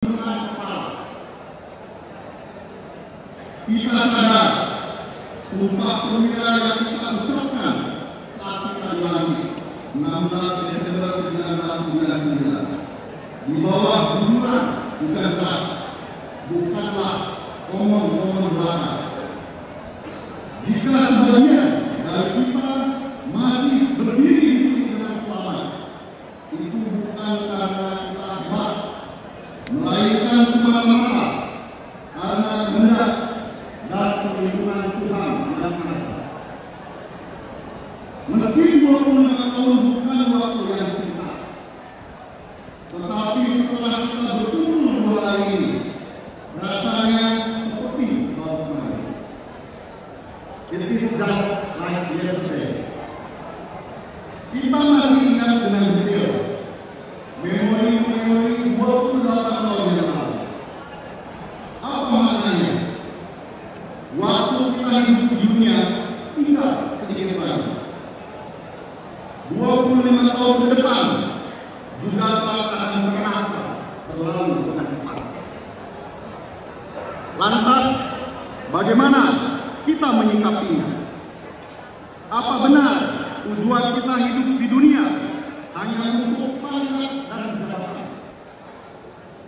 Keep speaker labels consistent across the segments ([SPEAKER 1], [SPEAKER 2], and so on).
[SPEAKER 1] Kita sadar sumpah perwira yang kita ucapkan saat kita dilantik 16 Desember 1999 di bawah gururan bukan keras, bukanlah omong-omong belaka. Jika sebagian dari kita masih berdiri di sini dengan selamat, itu bukan karena kita hebat, melainkan semata-mata karena kehendak dan perlindungan Tuhan Yang Maha Esa. Meski 25 tahun bukan waktu yang singkat, tetapi setelah kita berkumpul dua hari ini, rasanya seperti baru kemarin. It is just like yesterday. Kita masih ingat dengan detail memori-memori 28 tahun yang lalu. Apa maknanya? Waktu kita hidup di dunia tinggal sedikit lagi. 25 tahun ke depan juga akan terasa terlalu cepat. Lantas, bagaimana kita menyikapinya? Apa benar tujuan kita hidup di dunia hanya untuk pangkat dan jabatan?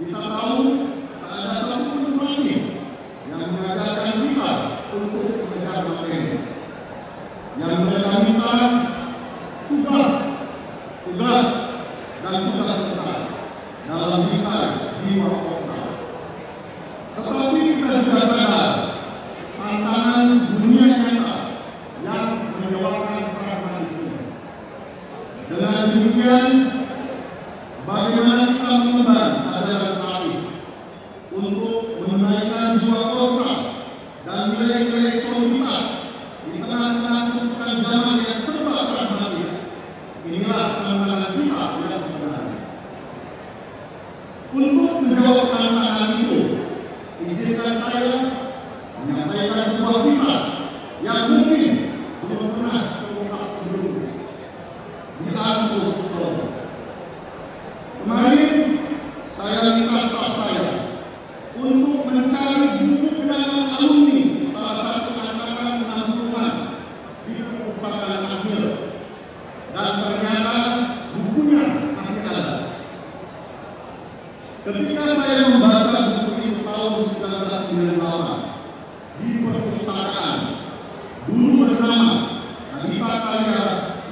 [SPEAKER 1] Kita tahu ada satu pelatih yang mengajarkan kita untuk mengejar materi. Yang mereka minta tugas dan tugas besar dalam kita jiwa bangsa. Tetapi kita juga sadar tantangan dunia nyata yang menyebabkan pragmatisme. Dengan demikian, bagaimana kita mengemban ajaran Nabi untuk menunaikan jiwa bangsa dan nilai-nilai soliditas di tengah-tengah tuntutan zaman yang serba pragmatis. Inilah tantangan kita yang sebenarnya. Untuk menjawab tantangan itu, izinkan saya menyampaikan sebuah kisah yang mungkin belum pernah terungkap sebelumnya. Di Angkut Solo. Kemarin saya minta staf saya untuk mencari buku kenangan alumni salah satu angkatan 60-an di perpustakaan Akhil, dan ternyata bukunya masih ada. Ketika saya membaca buku itu tahun 1998 di perpustakaan dulu bernama Adhita Karya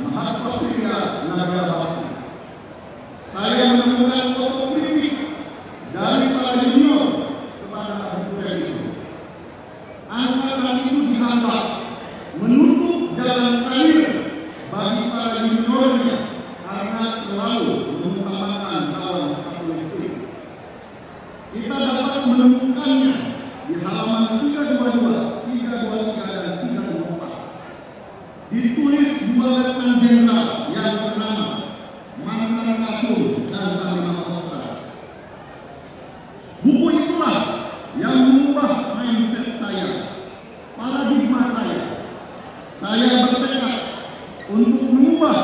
[SPEAKER 1] Mahatma Pria Nagara Bakti, saya menemukan otokritik dari para junior kepada buku itu. Angkatan itu dianggap menutup jalan karir bagi para juniornya karena terlalu mengutamakan kawan satu itu. Kita dapat menemukannya di halaman 322, 323, dan 324. Ditulis dua letnan jenderal yang bernama Mantan Kasum dan Panglima Kostrat. Buku itulah yang mengubah mindset saya, paradigma saya. Saya bertekad untuk mengubah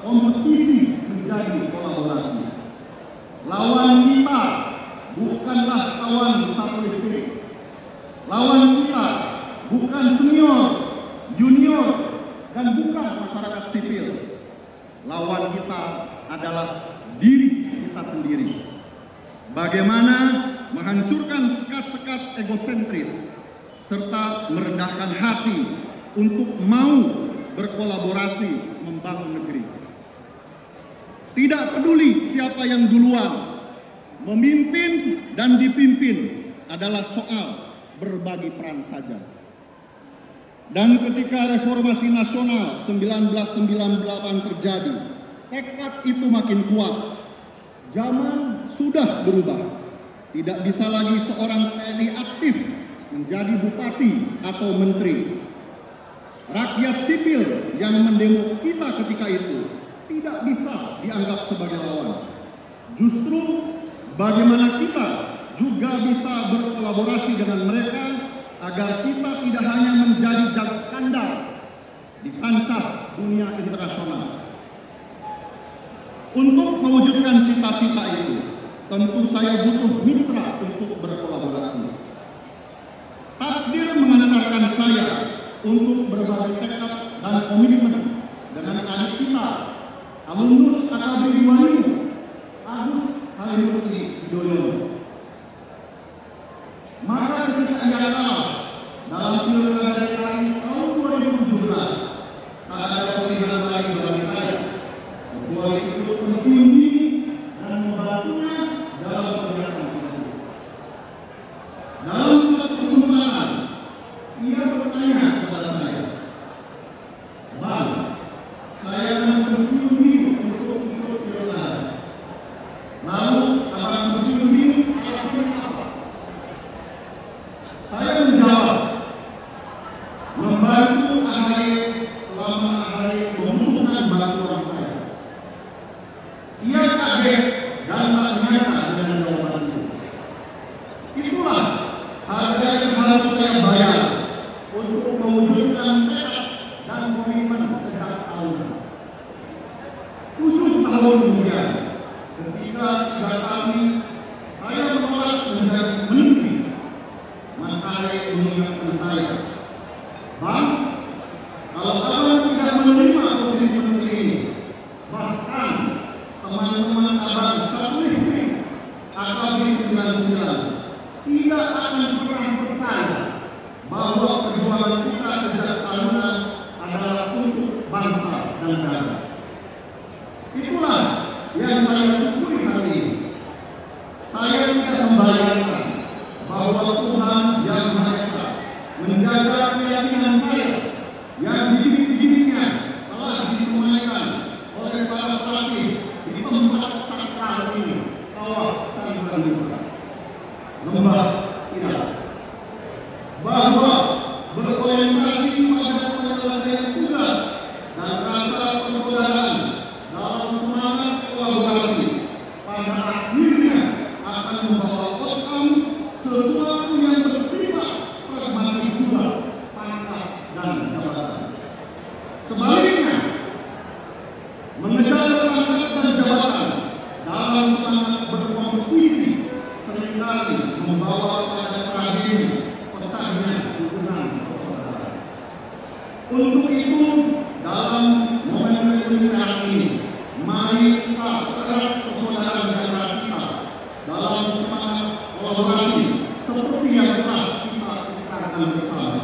[SPEAKER 1] kompetisi menjadi kolaborasi. Lawan kita bukanlah kawan satu negeri. Lawan kita bukan senior, junior, dan bukan masyarakat sipil. Lawan kita adalah diri kita sendiri. Bagaimana menghancurkan sekat-sekat egosentris serta merendahkan hati untuk mau berkolaborasi membangun negeri. Tidak peduli siapa yang duluan, memimpin dan dipimpin adalah soal berbagi peran saja. Dan ketika reformasi nasional 1998 terjadi, tekad itu makin kuat. Zaman sudah berubah. Tidak bisa lagi seorang TNI aktif menjadi bupati atau menteri. Rakyat sipil yang mendemo kita ketika itu tidak bisa dianggap sebagai lawan. Justru bagaimana kita juga bisa berkolaborasi dengan mereka agar kita tidak hanya menjadi jago kandang di kancah dunia internasional. Untuk mewujudkan cita-cita itu, tentu saya butuh mitra untuk berkolaborasi. Takdir mengantarkan saya untuk berbagi tekad dan komitmen dengan adik kita, alumnus Akademi Wayu, Agus Harimurti Yudhoyono. Maka ketika ia kalah dalam pilkada DKI tahun 2017, tak ada pilihan lain bagi saya kecuali ikut pensiun dini dan membantunya dalam kegiatan itu. Dalam satu kesempatan, ia bertanya kepada saya, "Bang, saya akan pensiun dini untuk ikut pilkada. Lalu akan pensiun dini alasannya apa?" Saya menjawab, "Membantu AHY selama AHY membutuhkan bantuan saya." Ia kaget dan tak nyata dengan jawaban itu. Itulah harga yang harus saya bayar untuk mewujudkan tekad dan komitmen sejak tahun. 7 tahun kemudian, ketika 3 kali saya menolak menjadi menteri, Mas Haye mengingatkan saya, "Bang, kalau abang tidak menerima posisi menteri ini, bahkan teman-teman abang satu listrik AKB 99 tidak akan pernah percaya bahwa perjuangan kita sejak tahunan adalah untuk bangsa dan negara." Itulah yang saya syukuri hari ini. Saya tidak membayangkan bahwa Tuhan Yang Maha Esa menjaga keyakinan saya yang bibit-bibitnya telah disemaikan oleh para pelatih di tempat sakral ini, Kawah Candra Lembah Ira, bahwa berorientasi pada penyelesaian tugas dan rasa persaudaraan dalam semangat kolaborasi pada akhirnya akan membawa outcome sesuatu yang bersifat pragmatis juga, pangkat dan jabatan. Sebaliknya, mengejar pangkat dan jabatan dalam semangat berkompetisi seringkali membawa pada tragedi pecahnya hubungan persaudaraan. Untuk itu, dalam momen keunikan ini, mari kita erat persaudaraan negara kita dalam semangat kolaborasi seperti yang telah kita ikutkan bersama.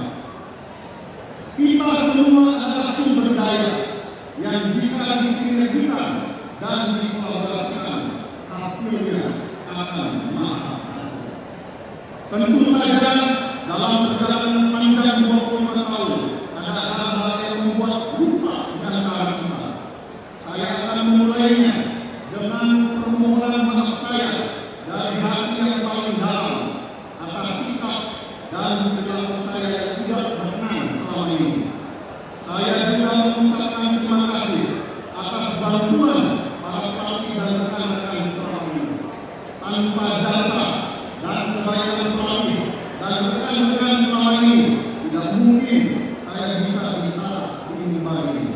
[SPEAKER 1] Kita semua adalah sumber daya yang jika disinergikan dan dikolaborasikan, hasilnya akan maha dahsyat. Tentu saja dalam perjalanan panjang 25 tahun ada hal-hal yang membuat lupa di antara kita. Saya akan memulainya dengan permohonan maaf saya dari hati yang paling dalam atas sikap dan perilaku saya yang tidak berkenan selama ini. Saya juga mengucapkan terima kasih atas bantuan para pelatih dan rekan-rekan selama ini. Tanpa jasa dan kebaikan pelatih dan rekan-rekan selama ini, tidak mungkin saya bisa bicara di mimbar ini.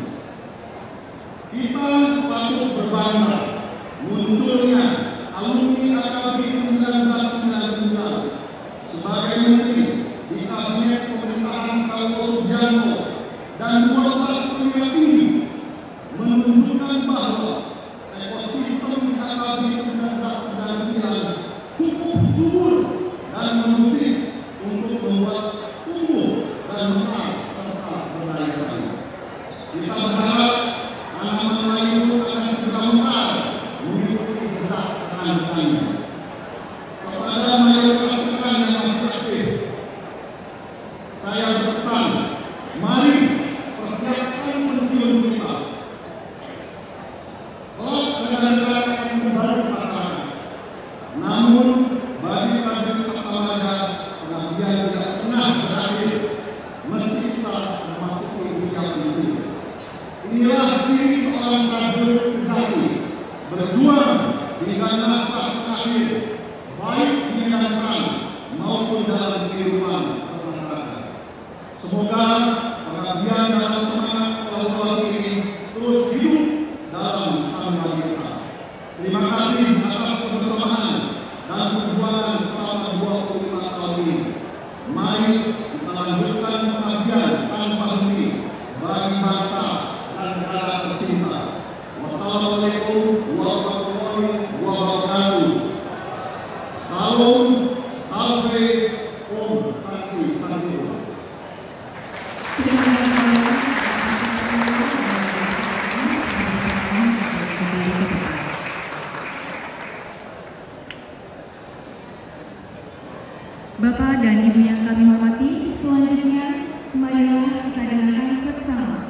[SPEAKER 1] Kita patut berbangga munculnya alumni AKB 1999 sebagai menteri di kabinet pemerintahan Prabowo Subianto dan 12 perwira tinggi, menunjukkan bahwa ekosistem AKB 1999 cukup subur dan kondusif untuk membuat tumbuh dan mekar serta berdaya saing. Kita berharap anak-anak lain akan segera mekar mengikuti jejak rekan-rekannya. Kepada mayoritas rekan yang masih aktif, saya berpesan, mari persiapkan pensiun kita. Kelak rekan-rekan akan kembali ke pasangan. Namun bagi prajurit Sabta pengabdian tidak pernah berakhir meski kita memasuki usia pensiun. Inilah ciri seorang prajurit sejati, berjuang hingga nafas terakhir, baik di medan perang maupun dalam kehidupan bermasyarakat. Semoga pengabdian dalam semangat kolaborasi ini terus hidup dalam samudera kita. Terima kasih atas kebersamaan.
[SPEAKER 2] Bapak dan Ibu yang kami hormati, selanjutnya marilah kita dengarkan seksama